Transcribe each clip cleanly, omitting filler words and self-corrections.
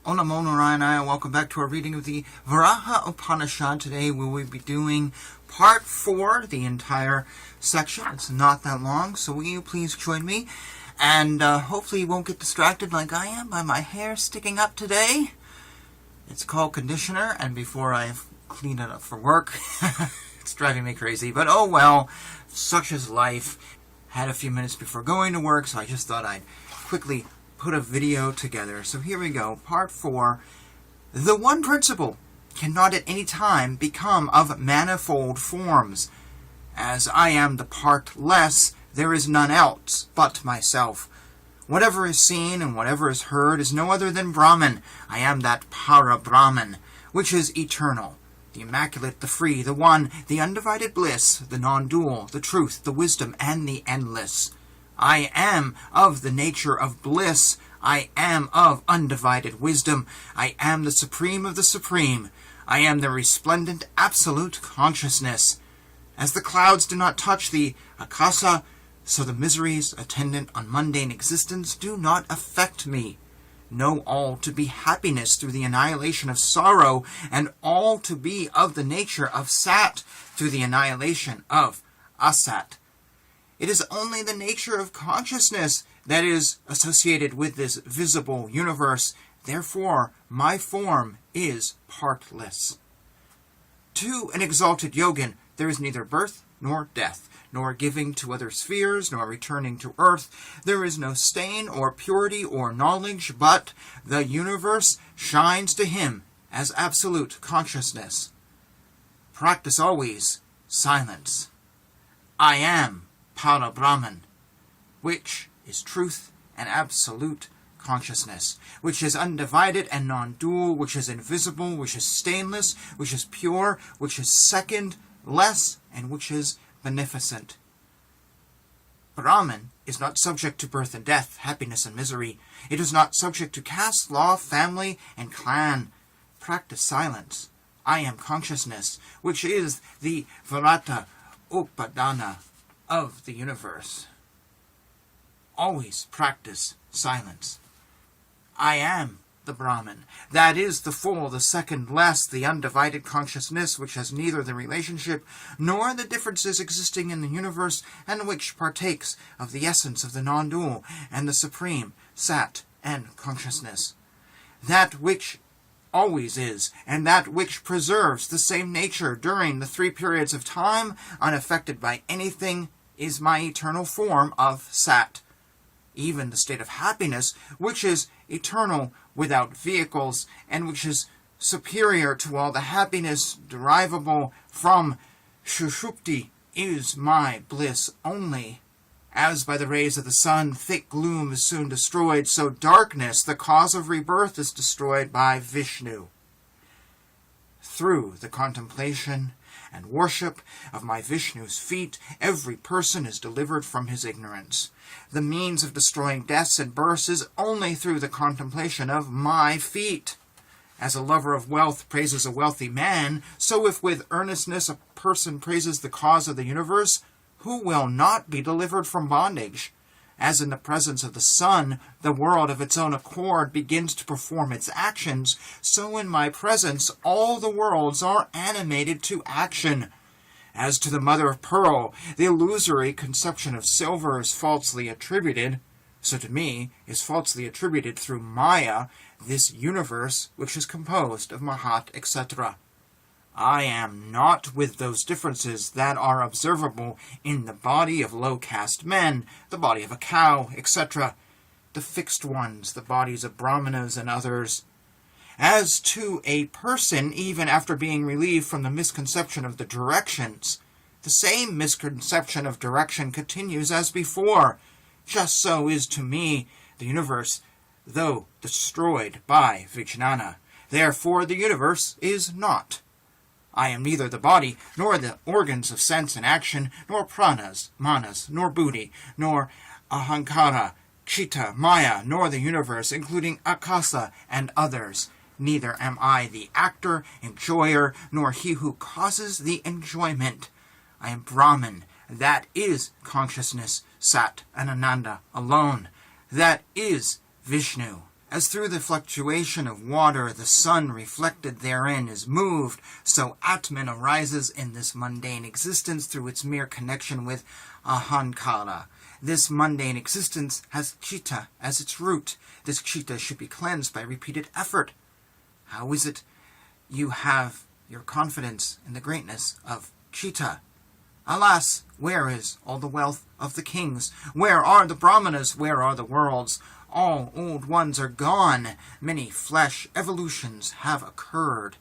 Om Namo Narayana. Welcome back to our reading of the Varaha Upanishad. Today we will be doing part 4, the entire section. It's not that long, so will you please join me? And hopefully you won't get distracted like I am by my hair sticking up today. It's called conditioner, and before I've cleaned it up for work, it's driving me crazy. But oh well, such is life. Had a few minutes before going to work, so I just thought I'd quickly put a video together. So here we go, part 4. The one principle cannot at any time become of manifold forms. As I am the part less, there is none else but myself. Whatever is seen and whatever is heard is no other than Brahman. I am that Para Brahman, which is eternal, the immaculate, the free, the one, the undivided bliss, the non-dual, the truth, the wisdom, and the endless. I am of the nature of bliss. I am of undivided wisdom. I am the supreme of the supreme. I am the resplendent absolute consciousness. As the clouds do not touch the akasa, so the miseries attendant on mundane existence do not affect me. Know all to be happiness through the annihilation of sorrow, and all to be of the nature of sat through the annihilation of asat. It is only the nature of consciousness that is associated with this visible universe. Therefore, my form is partless. To an exalted yogin, there is neither birth nor death, nor giving to other spheres, nor returning to earth. There is no stain or purity or knowledge, but the universe shines to him as absolute consciousness. Practice always silence. I am Para Brahman, which is truth and absolute consciousness, which is undivided and non-dual, which is invisible, which is stainless, which is pure, which is second, less, and which is beneficent. Brahman is not subject to birth and death, happiness and misery. It is not subject to caste, law, family, and clan. Practice silence. I am consciousness, which is the Varata Upadana of the universe. Always practice silence. I am the Brahman. That is the full, the second less, the undivided consciousness which has neither the relationship nor the differences existing in the universe, and which partakes of the essence of the non-dual and the supreme, sat, and consciousness. That which always is, and that which preserves the same nature during the 3 periods of time, unaffected by anything, is my eternal form of sat. Even the state of happiness, which is eternal without vehicles, and which is superior to all the happiness derivable from Shushupti, is my bliss only. As by the rays of the sun, thick gloom is soon destroyed, so darkness, the cause of rebirth, is destroyed by Vishnu. Through the contemplation and worship of my Vishnu's feet, every person is delivered from his ignorance. The means of destroying deaths and births is only through the contemplation of my feet. As a lover of wealth praises a wealthy man, so if with earnestness a person praises the cause of the universe, who will not be delivered from bondage? As in the presence of the sun, the world of its own accord begins to perform its actions, so in my presence all the worlds are animated to action. As to the mother of pearl, the illusory conception of silver is falsely attributed, so to me is falsely attributed through Maya this universe which is composed of Mahat, etc. I am not with those differences that are observable in the body of low-caste men, the body of a cow, etc., the fixed ones, the bodies of brahmanas and others. As to a person, even after being relieved from the misconception of the directions, the same misconception of direction continues as before. Just so is to me the universe, though destroyed by Vijnana. Therefore the universe is not. I am neither the body, nor the organs of sense and action, nor pranas, manas, nor buddhi, nor ahankara, chitta, maya, nor the universe, including akasa and others. Neither am I the actor, enjoyer, nor he who causes the enjoyment. I am Brahman. That is consciousness, Sat and Ananda alone. That is Vishnu, As through the fluctuation of water the sun reflected therein is moved, so Atman arises in this mundane existence through its mere connection with Ahankara. This mundane existence has Chitta as its root. This Chitta should be cleansed by repeated effort. How is it you have your confidence in the greatness of Chitta? Alas, where is all the wealth of the kings? Where are the Brahmanas? Where are the worlds? All old ones are gone. Many flesh evolutions have occurred.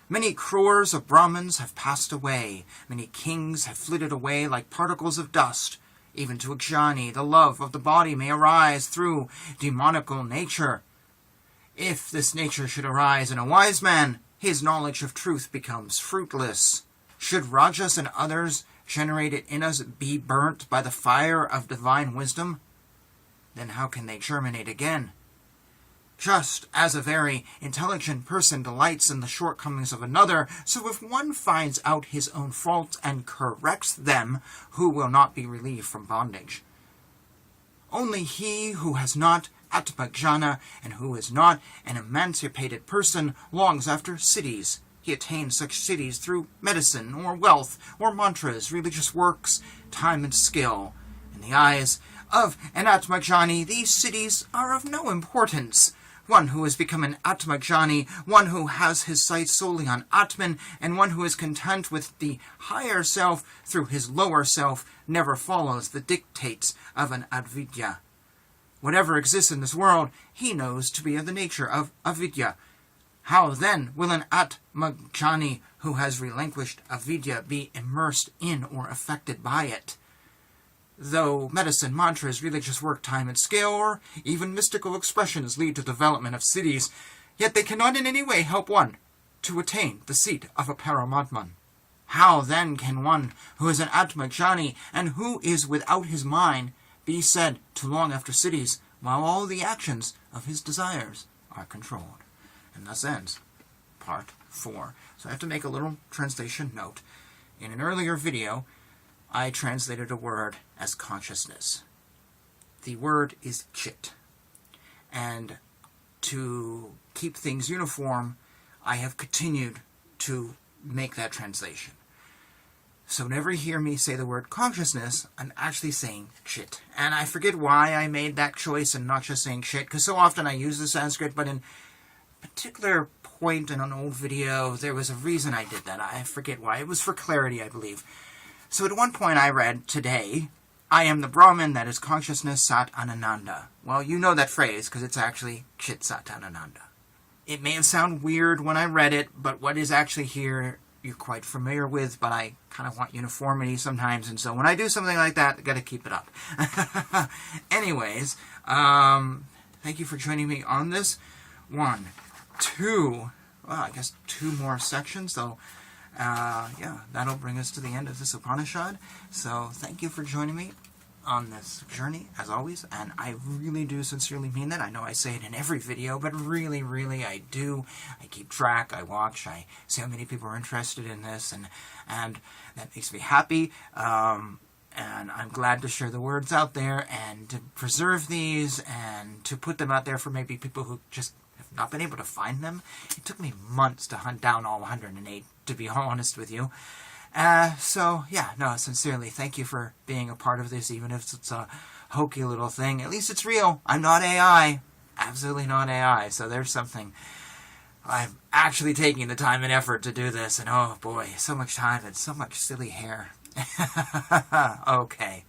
Many crores of Brahmins have passed away. Many kings have flitted away like particles of dust. Even to Ajani, the love of the body may arise through demonical nature. If this nature should arise in a wise man, his knowledge of truth becomes fruitless. Should Rajas and others generated in us be burnt by the fire of divine wisdom, then how can they germinate again? Just as a very intelligent person delights in the shortcomings of another, so if one finds out his own faults and corrects them, who will not be relieved from bondage? Only he who has not Atmajnana and who is not an emancipated person longs after cities. He attains such cities through medicine, or wealth, or mantras, religious works, time and skill. In the eyes of an Atmajnani, these cities are of no importance. One who has become an Atmajnani, one who has his sight solely on Atman, and one who is content with the higher self through his lower self, never follows the dictates of an Avidya. Whatever exists in this world, he knows to be of the nature of Avidya. How then will an Atmajnani who has relinquished Avidya be immersed in or affected by it? Though medicine, mantras, religious work, time and skill, or even mystical expressions lead to development of siddhis, yet they cannot in any way help one to attain the seat of a Paramatman. How then can one who is an Atmajnani and who is without his mind be said to long after siddhis, while all the actions of his desires are controlled? And thus ends Part 4. So I have to make a little translation note. In an earlier video, I translated a word as consciousness. The word is chit. And to keep things uniform, I have continued to make that translation. So whenever you hear me say the word consciousness, I'm actually saying chit. And I forget why I made that choice and not just saying chit, because so often I use the Sanskrit, but in particular point in an old video, there was a reason I did that. I forget why. It was for clarity, I believe. So at one point I read, today, I am the Brahman that is consciousness Sat Ananda. Well, you know that phrase, because it's actually Chit Sat Ananda. It may have sounded weird when I read it, but what is actually here, you're quite familiar with, but I kind of want uniformity sometimes, and so when I do something like that, I got to keep it up. Anyways, thank you for joining me on this. 1, 2, well, I guess 2 more sections, so yeah, that'll bring us to the end of this Upanishad. So thank you for joining me on this journey, as always, and I really do sincerely mean that. I know I say it in every video, but really, really I do. I keep track, I watch, I see how many people are interested in this, and that makes me happy. And I'm glad to share the words out there and to preserve these and to put them out there for maybe people who just have not been able to find them. It took me months to hunt down all 108, to be honest with you. So, yeah, no, sincerely, thank you for being a part of this, even if it's a hokey little thing. At least it's real. I'm not AI. Absolutely not AI. So there's something. I'm actually taking the time and effort to do this, and oh boy, so much time and so much silly hair. Okay.